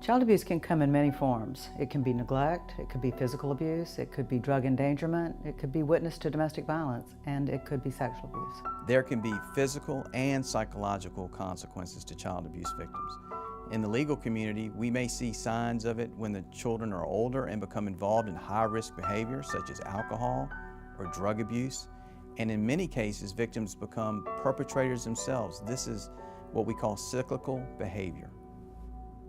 Child abuse can come in many forms. It can be neglect, it could be physical abuse, it could be drug endangerment, it could be witness to domestic violence, and it could be sexual abuse. There can be physical and psychological consequences to child abuse victims. In the legal community, we may see signs of it when the children are older and become involved in high-risk behavior such as alcohol or drug abuse. And in many cases, victims become perpetrators themselves. This is what we call cyclical behavior.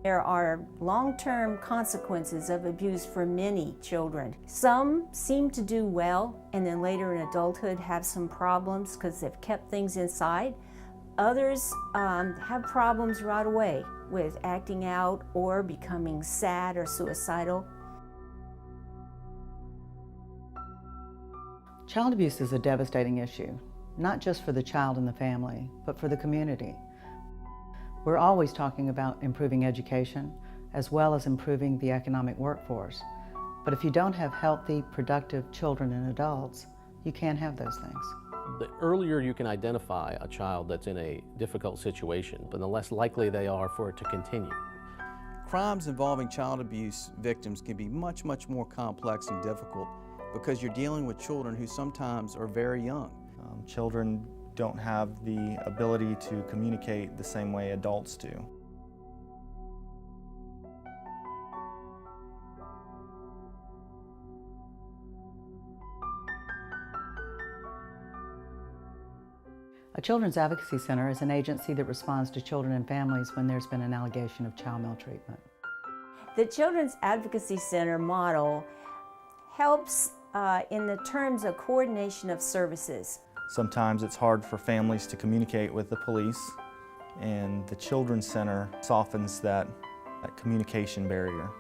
There are long-term consequences of abuse for many children. Some seem to do well and then later in adulthood have some problems because they've kept things inside. Others have problems right away with acting out or becoming sad or suicidal. Child abuse is a devastating issue, not just for the child and the family, but for the community. We're always talking about improving education, as well as improving the economic workforce. But if you don't have healthy, productive children and adults, you can't have those things. The earlier you can identify a child that's in a difficult situation, but the less likely they are for it to continue. Crimes involving child abuse victims can be much more complex and difficult because you're dealing with children who sometimes are very young. Children don't have the ability to communicate the same way adults do. A Children's Advocacy Center is an agency that responds to children and families when there's been an allegation of child maltreatment. The Children's Advocacy Center model helps in the terms of coordination of services. Sometimes it's hard for families to communicate with the police, and the Children's Center softens that communication barrier.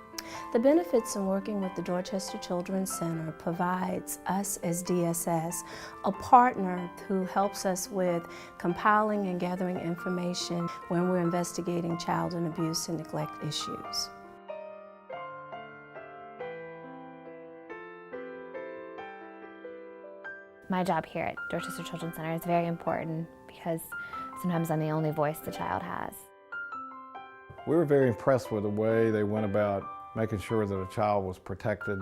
The benefits in working with the Dorchester Children's Center provides us as DSS a partner who helps us with compiling and gathering information when we're investigating child and abuse and neglect issues. My job here at Dorchester Children's Center is very important because sometimes I'm the only voice the child has. We were very impressed with the way they went about making sure that a child was protected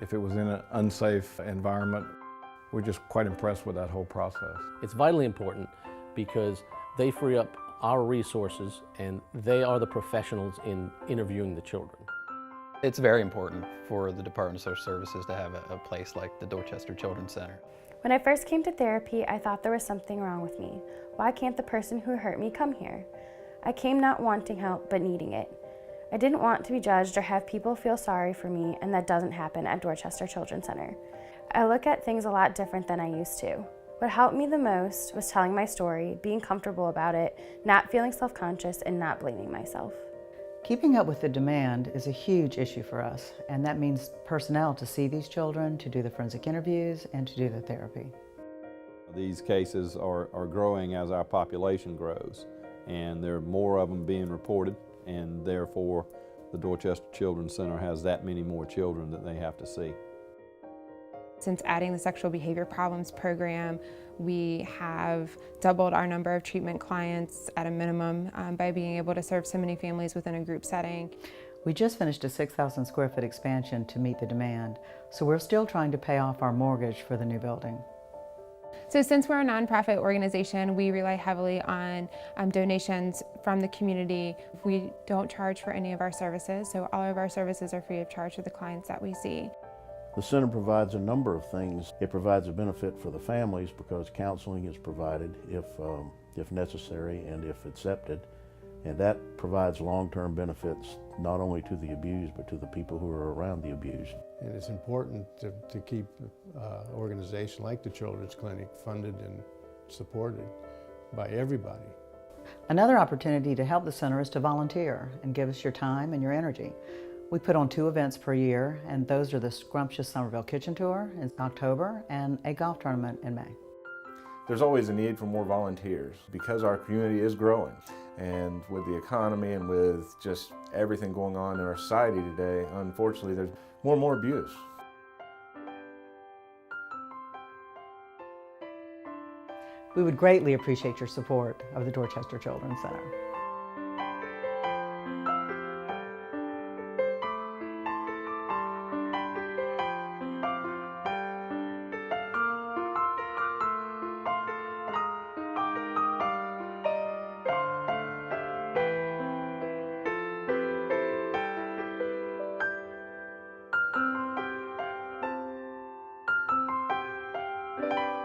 if it was in an unsafe environment. We're just quite impressed with that whole process. It's vitally important because they free up our resources and they are the professionals in interviewing the children. It's very important for the Department of Social Services to have a place like the Dorchester Children's Center. When I first came to therapy, I thought there was something wrong with me. Why can't the person who hurt me come here? I came not wanting help, but needing it. I didn't want to be judged or have people feel sorry for me, and that doesn't happen at Dorchester Children's Center. I look at things a lot different than I used to. What helped me the most was telling my story, being comfortable about it, not feeling self-conscious, and not blaming myself. Keeping up with the demand is a huge issue for us, and that means personnel to see these children, to do the forensic interviews, and to do the therapy. These cases are growing as our population grows, and there are more of them being reported, and therefore the Dorchester Children's Center has that many more children that they have to see. Since adding the sexual behavior problems program, we have doubled our number of treatment clients at a minimum by being able to serve so many families within a group setting. We just finished a 6,000 square foot expansion to meet the demand, so we're still trying to pay off our mortgage for the new building. So since we're a nonprofit organization, we rely heavily on donations from the community. We don't charge for any of our services, so all of our services are free of charge to the clients that we see. The center provides a number of things. It provides a benefit for the families because counseling is provided if necessary and if accepted. And that provides long-term benefits not only to the abused but to the people who are around the abused. And it's important to keep an organization like the Children's Clinic funded and supported by everybody. Another opportunity to help the center is to volunteer and give us your time and your energy. We put on 2 events per year, and those are the Scrumptious Somerville Kitchen Tour in October and a golf tournament in May. There's always a need for more volunteers because our community is growing. And with the economy and with just everything going on in our society today, unfortunately, there's more and more abuse. We would greatly appreciate your support of the Dorchester Children's Center. you.